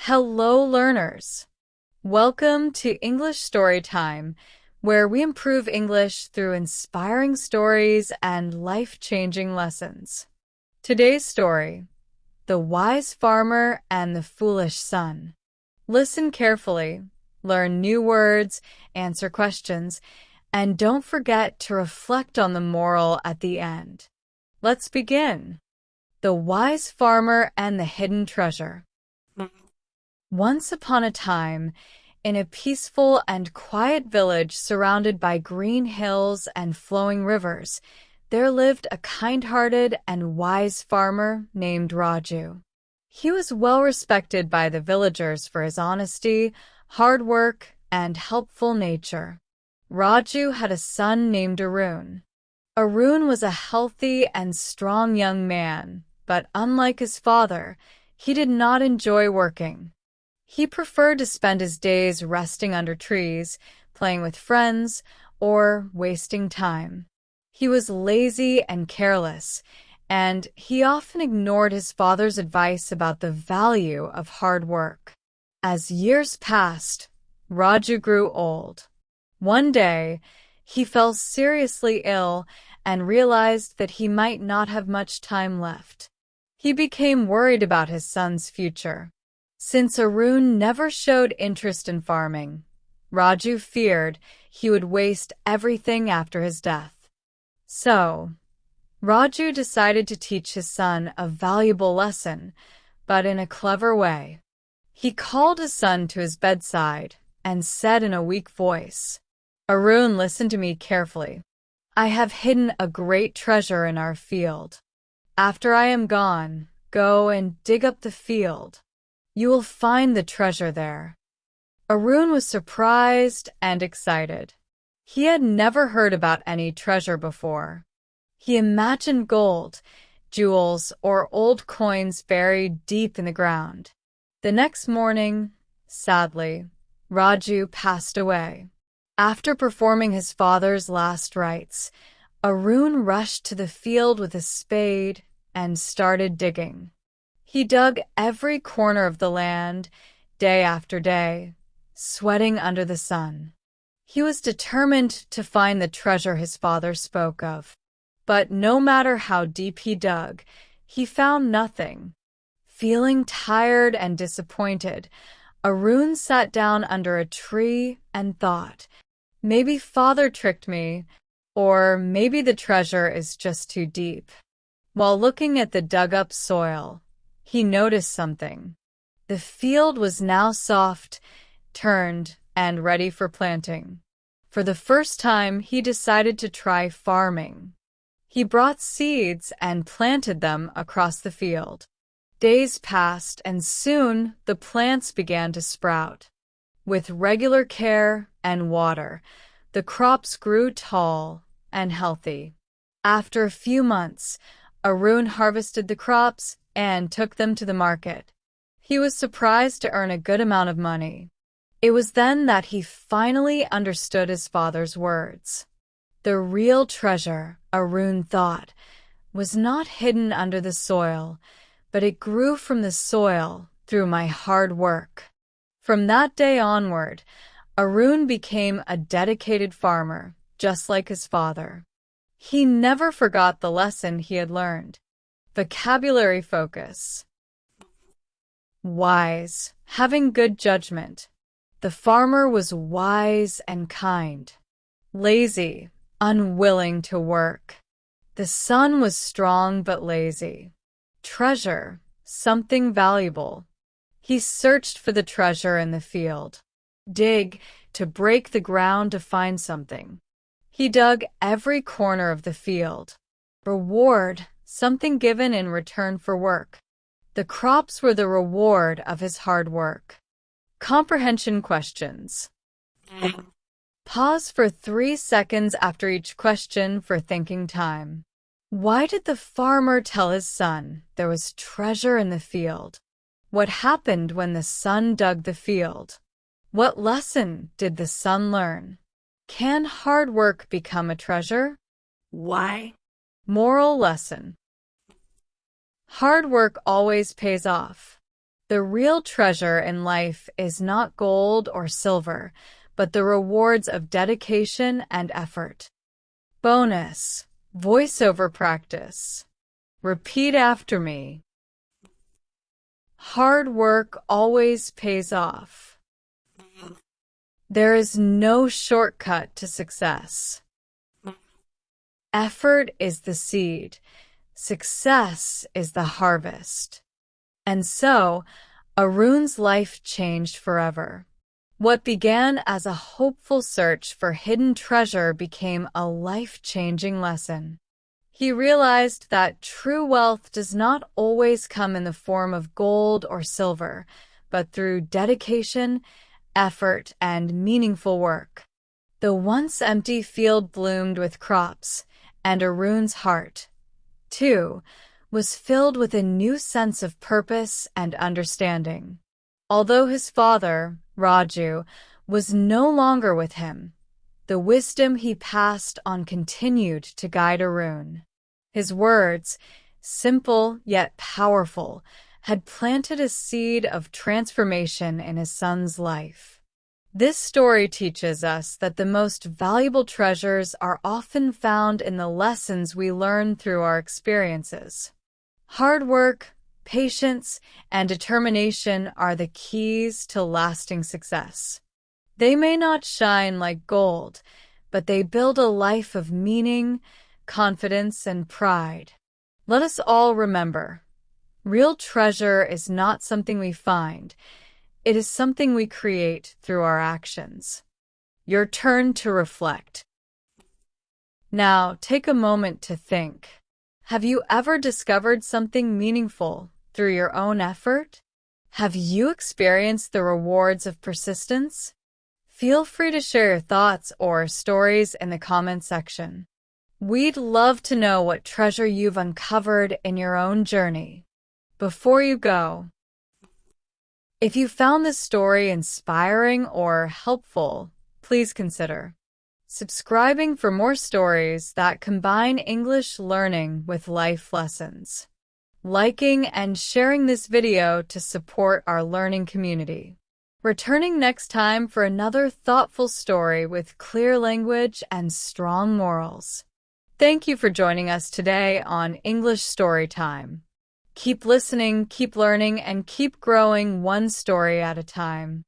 Hello, learners. Welcome to English Story Time, where we improve English through inspiring stories and life-changing lessons. Today's story, The Wise Farmer and the Foolish Son. Listen carefully, learn new words, answer questions, and don't forget to reflect on the moral at the end. Let's begin. The Wise Farmer and the Hidden Treasure. Once upon a time, in a peaceful and quiet village surrounded by green hills and flowing rivers, there lived a kind-hearted and wise farmer named Raju. He was well respected by the villagers for his honesty, hard work, and helpful nature. Raju had a son named Arun. Arun was a healthy and strong young man, but unlike his father, he did not enjoy working. He preferred to spend his days resting under trees, playing with friends, or wasting time. He was lazy and careless, and he often ignored his father's advice about the value of hard work. As years passed, Raju grew old. One day, he fell seriously ill and realized that he might not have much time left. He became worried about his son's future. Since Arun never showed interest in farming, Raju feared he would waste everything after his death. So, Raju decided to teach his son a valuable lesson, but in a clever way. He called his son to his bedside and said in a weak voice, "Arun, listen to me carefully. I have hidden a great treasure in our field. After I am gone, go and dig up the field. You will find the treasure there." Arun was surprised and excited. He had never heard about any treasure before. He imagined gold, jewels, or old coins buried deep in the ground. The next morning, sadly, Raju passed away. After performing his father's last rites, Arun rushed to the field with a spade and started digging. He dug every corner of the land, day after day, sweating under the sun. He was determined to find the treasure his father spoke of. But no matter how deep he dug, he found nothing. Feeling tired and disappointed, Arun sat down under a tree and thought, "Maybe father tricked me, or maybe the treasure is just too deep." While looking at the dug-up soil, he noticed something. The field was now soft, turned, and ready for planting. For the first time, he decided to try farming. He brought seeds and planted them across the field. Days passed, and soon the plants began to sprout. With regular care and water, the crops grew tall and healthy. After a few months, Arun harvested the crops and took them to the market. He was surprised to earn a good amount of money. It was then that he finally understood his father's words. The real treasure, Arun thought, was not hidden under the soil, but it grew from the soil through my hard work. From that day onward, Arun became a dedicated farmer, just like his father. He never forgot the lesson he had learned. Vocabulary focus. Wise, having good judgment. The farmer was wise and kind. Lazy, unwilling to work. The son was strong but lazy. Treasure, something valuable. He searched for the treasure in the field. Dig, to break the ground to find something. He dug every corner of the field. Reward, something given in return for work. The crops were the reward of his hard work. Comprehension questions. Pause for 3 seconds after each question for thinking time. Why did the farmer tell his son there was treasure in the field? What happened when the son dug the field? What lesson did the son learn? Can hard work become a treasure? Why? Moral lesson. Hard work always pays off. The real treasure in life is not gold or silver, but the rewards of dedication and effort. Bonus: voiceover practice. Repeat after me. Hard work always pays off. There is no shortcut to success. Effort is the seed. Success is the harvest. And so, Arun's life changed forever. What began as a hopeful search for hidden treasure became a life-changing lesson. He realized that true wealth does not always come in the form of gold or silver, but through dedication, effort, and meaningful work. The once empty field bloomed with crops, and Arun's heart, too, was filled with a new sense of purpose and understanding. Although his father, Raju, was no longer with him, the wisdom he passed on continued to guide Arun. His words, simple yet powerful, had planted a seed of transformation in his son's life. This story teaches us that the most valuable treasures are often found in the lessons we learn through our experiences. Hard work, patience, and determination are the keys to lasting success. They may not shine like gold, but they build a life of meaning, confidence, and pride. Let us all remember, real treasure is not something we find. It is something we create through our actions. Your turn to reflect. Now, take a moment to think. Have you ever discovered something meaningful through your own effort? Have you experienced the rewards of persistence? Feel free to share your thoughts or stories in the comment section. We'd love to know what treasure you've uncovered in your own journey. Before you go, if you found this story inspiring or helpful, please consider subscribing for more stories that combine English learning with life lessons, liking and sharing this video to support our learning community. Returning next time for another thoughtful story with clear language and strong morals. Thank you for joining us today on English Storytime. Keep listening, keep learning, and keep growing one story at a time.